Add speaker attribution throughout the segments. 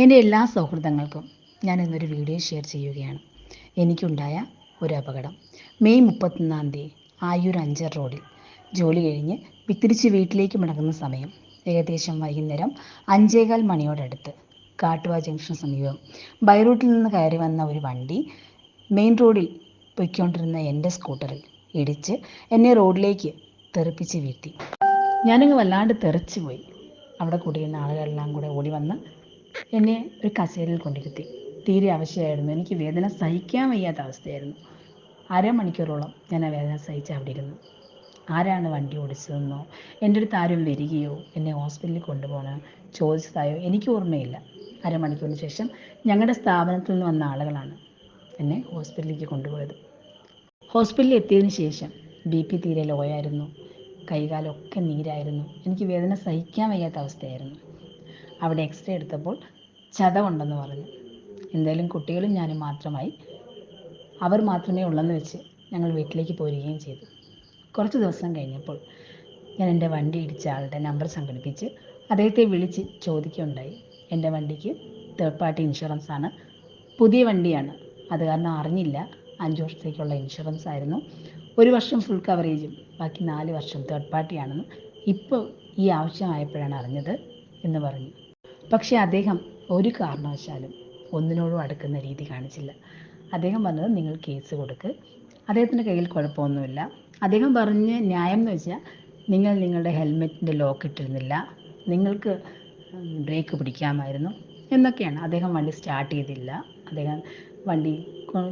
Speaker 1: എൻ്റെ എല്ലാ സൗഹൃദങ്ങൾക്കും ഞാൻ ഇന്നൊരു വീഡിയോ ഷെയർ ചെയ്യുകയാണ്. എനിക്കുണ്ടായ ഒരു അപകടം. മെയ് 31 ആയൂർ അഞ്ചൽ റോഡിൽ ജോലി കഴിഞ്ഞ് തിരിച്ച് വീട്ടിലേക്ക് മടങ്ങുന്ന സമയം ഏകദേശം വൈകുന്നേരം 5:15 മണിയോടടുത്ത് കാട്ടുവ ജംഗ്ഷന് സമീപം ബൈറൂട്ടിൽ നിന്ന് കയറി വന്ന ഒരു വണ്ടി മെയിൻ റോഡിൽ പൊയ്ക്കൊണ്ടിരുന്ന എൻ്റെ സ്കൂട്ടറിൽ ഇടിച്ച് എന്നെ റോഡിലേക്ക് തെറിപ്പിച്ച് വീഴ്ത്തി. ഞാനങ്ങ് വല്ലാണ്ട് തെറിച്ചു പോയി. അവിടെ കൂടിയിരുന്ന ആളുകളെല്ലാം കൂടെ ഓടി വന്ന് എന്നെ ഒരു കസേരയിൽ കൊണ്ടിരുത്തി. തീരെ അവശയായിരുന്നു. എനിക്ക് വേദന സഹിക്കാൻ വയ്യാത്ത അവസ്ഥയായിരുന്നു. അരമണിക്കൂറോളം ഞാൻ ആ വേദന സഹിച്ച് അവിടെ ഇരുന്നു. ആരാണ് വണ്ടി ഓടിച്ചതെന്നോ എൻ്റെ അടുത്ത് ആരും വരികയോ എന്നെ ഹോസ്പിറ്റലിൽ കൊണ്ടുപോകണം ചോദിച്ചതായോ എനിക്ക് ഓർമ്മയില്ല. അരമണിക്കൂറിന് ശേഷം ഞങ്ങളുടെ സ്ഥാപനത്തിൽ നിന്ന് വന്ന ആളുകളാണ് എന്നെ ഹോസ്പിറ്റലിലേക്ക് കൊണ്ടുപോയത്. ഹോസ്പിറ്റലിൽ എത്തിയതിന് ശേഷം BP തീരെ ലോ ആയിരുന്നു. കൈകാലൊക്കെ നീരായിരുന്നു. എനിക്ക് വേദന സഹിക്കാൻ വയ്യാത്ത അവസ്ഥയായിരുന്നു. അവിടെ എക്സ്റേ എടുത്തപ്പോൾ ചതവുണ്ടെന്ന് പറഞ്ഞു. എന്തായാലും കുട്ടികളും ഞാനും മാത്രമായി, അവർ മാത്രമേ ഉള്ളെന്ന് വെച്ച് ഞങ്ങൾ വീട്ടിലേക്ക് പോരുകയും ചെയ്തു. കുറച്ച് ദിവസം കഴിഞ്ഞപ്പോൾ ഞാൻ എൻ്റെ വണ്ടി ഇടിച്ച ആളുടെ നമ്പർ സംഘടിപ്പിച്ച് അദ്ദേഹത്തെ വിളിച്ച് ചോദിക്കുകയുണ്ടായി. എൻ്റെ വണ്ടിക്ക് തേർഡ് പാർട്ടി ഇൻഷുറൻസ് ആണ്, പുതിയ വണ്ടിയാണ്, അത് കാരണം അറിഞ്ഞില്ല. 5 വർഷത്തേക്കുള്ള ഇൻഷുറൻസ് ആയിരുന്നു. 1 വർഷം ഫുൾ കവറേജും ബാക്കി 4 വർഷം തേർഡ് പാർട്ടിയാണെന്ന് ഇപ്പോൾ ഈ ആവശ്യമായപ്പോഴാണ് അറിഞ്ഞത് എന്ന് പറഞ്ഞു. പക്ഷേ അദ്ദേഹം ഒരു കാരണവശാലും ഒന്നിനോടും അടുക്കുന്ന രീതി കാണിച്ചില്ല. അദ്ദേഹം പറഞ്ഞത് നിങ്ങൾ കേസ് കൊടുക്ക്, അദ്ദേഹത്തിൻ്റെ കയ്യിൽ കുഴപ്പമൊന്നുമില്ല. അദ്ദേഹം പറഞ്ഞ ന്യായം എന്ന് വെച്ചാൽ നിങ്ങളുടെ ഹെൽമെറ്റിൻ്റെ ലോക്ക് ഇട്ടിരുന്നില്ല, നിങ്ങൾക്ക് ബ്രേക്ക് പിടിക്കാമായിരുന്നു എന്നൊക്കെയാണ്. അദ്ദേഹം വണ്ടി സ്റ്റാർട്ട് ചെയ്തില്ല, അദ്ദേഹം വണ്ടി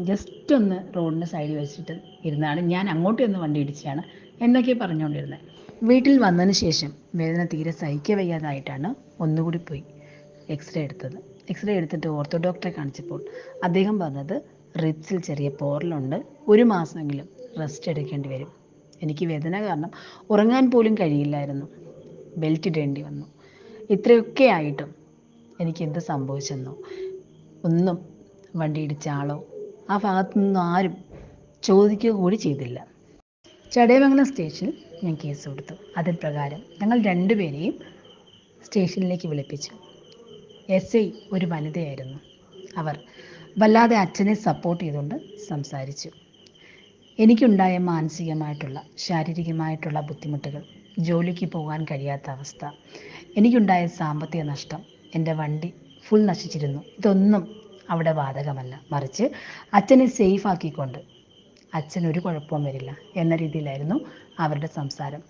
Speaker 1: ജസ്റ്റ് ഒന്ന് റോഡിൻ്റെ സൈഡിൽ വെച്ചിട്ട് ഇരുന്നാണ്, ഞാൻ അങ്ങോട്ട് ഒന്ന് വണ്ടി ഇടിച്ചാണ് എന്നൊക്കെ പറഞ്ഞുകൊണ്ടിരുന്നത്. വീട്ടിൽ വന്നതിന് ശേഷം വേദന തീരെ സഹിക്കാൻ വയ്യാതായിട്ടാണ് ഒന്നുകൂടി പോയി എക്സ്റേ എടുത്തത്. എക്സ്റേ എടുത്തിട്ട് ഓർത്തോ ഡോക്ടറെ കാണിച്ചപ്പോൾ അദ്ദേഹം പറഞ്ഞത് റിബ്സിൽ ചെറിയ പോറലുണ്ട്, 1 മാസമെങ്കിലും റെസ്റ്റ് എടുക്കേണ്ടി വരും. എനിക്ക് വേദന കാരണം ഉറങ്ങാൻ പോലും കഴിയില്ലായിരുന്നു. ബെൽറ്റ് ഇടേണ്ടി വന്നു. ഇത്രയൊക്കെ ആയിട്ടും എനിക്ക് എന്ത് സംഭവിച്ചെന്നോ ഒന്നും വണ്ടി ഇടിച്ച ആളോ ആ ഭാഗത്തു നിന്നും ആരും ചോദിക്കുക കൂടി ചെയ്തില്ല. ചടയമംഗലം സ്റ്റേഷനിൽ ഞാൻ കേസ് കൊടുത്തു. അതിൻ പ്രകാരം ഞങ്ങൾ 2 പേരെയും സ്റ്റേഷനിലേക്ക് വിളിപ്പിച്ചു. SI ഒരു വനിതയായിരുന്നു. അവർ വല്ലാതെ അച്ഛനെ സപ്പോർട്ട് ചെയ്തുകൊണ്ട് സംസാരിച്ചു. എനിക്കുണ്ടായ മാനസികമായിട്ടുള്ള ശാരീരികമായിട്ടുള്ള ബുദ്ധിമുട്ടുകൾ, ജോലിക്ക് പോകാൻ കഴിയാത്ത അവസ്ഥ, എനിക്കുണ്ടായ സാമ്പത്തിക നഷ്ടം, എൻ്റെ വണ്ടി ഫുൾ നശിച്ചിരുന്നു, ഇതൊന്നും അവിടെ ബാധകമല്ല. മറിച്ച് അച്ഛനെ സേഫ് ആക്കിക്കൊണ്ട് അച്ഛൻ ഒരു കുഴപ്പവും വരില്ല എന്ന രീതിയിലായിരുന്നു അവരുടെ സംസാരം.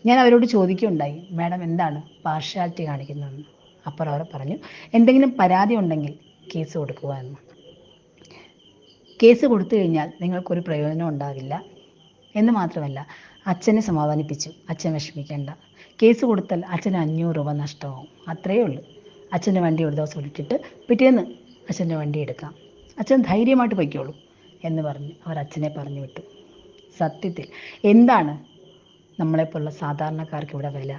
Speaker 1: ഞാൻ അവരോട് ചോദിക്കുകയുണ്ടായി, മാഡം എന്താണ് പാർഷ്യാലിറ്റി കാണിക്കുന്നതെന്ന്. അപ്പോൾ അവർ പറഞ്ഞു, എന്തെങ്കിലും പരാതി ഉണ്ടെങ്കിൽ കേസ് കൊടുക്കുക എന്ന്. കേസ് കൊടുത്തു കഴിഞ്ഞാൽ നിങ്ങൾക്കൊരു പ്രയോജനം ഉണ്ടാവില്ല എന്ന് മാത്രമല്ല, അച്ഛനെ സമാധാനിപ്പിച്ചു, അച്ഛൻ വിഷമിക്കേണ്ട, കേസ് കൊടുത്താൽ അച്ഛന് 500 രൂപ നഷ്ടമാവും, അത്രയേ ഉള്ളൂ. അച്ഛൻ്റെ വണ്ടി ഒരു ദിവസം ഇട്ടിട്ട് പിറ്റേന്ന് അച്ഛൻ്റെ വണ്ടി എടുക്കാം, അച്ഛൻ ധൈര്യമായിട്ട് പൊയ്ക്കോളൂ എന്ന് പറഞ്ഞ് അവർ അച്ഛനെ പറഞ്ഞു വിട്ടു. സത്യത്തിൽ എന്താണ് നമ്മളെപ്പോലുള്ള സാധാരണക്കാർക്ക് ഇവിടെ വില?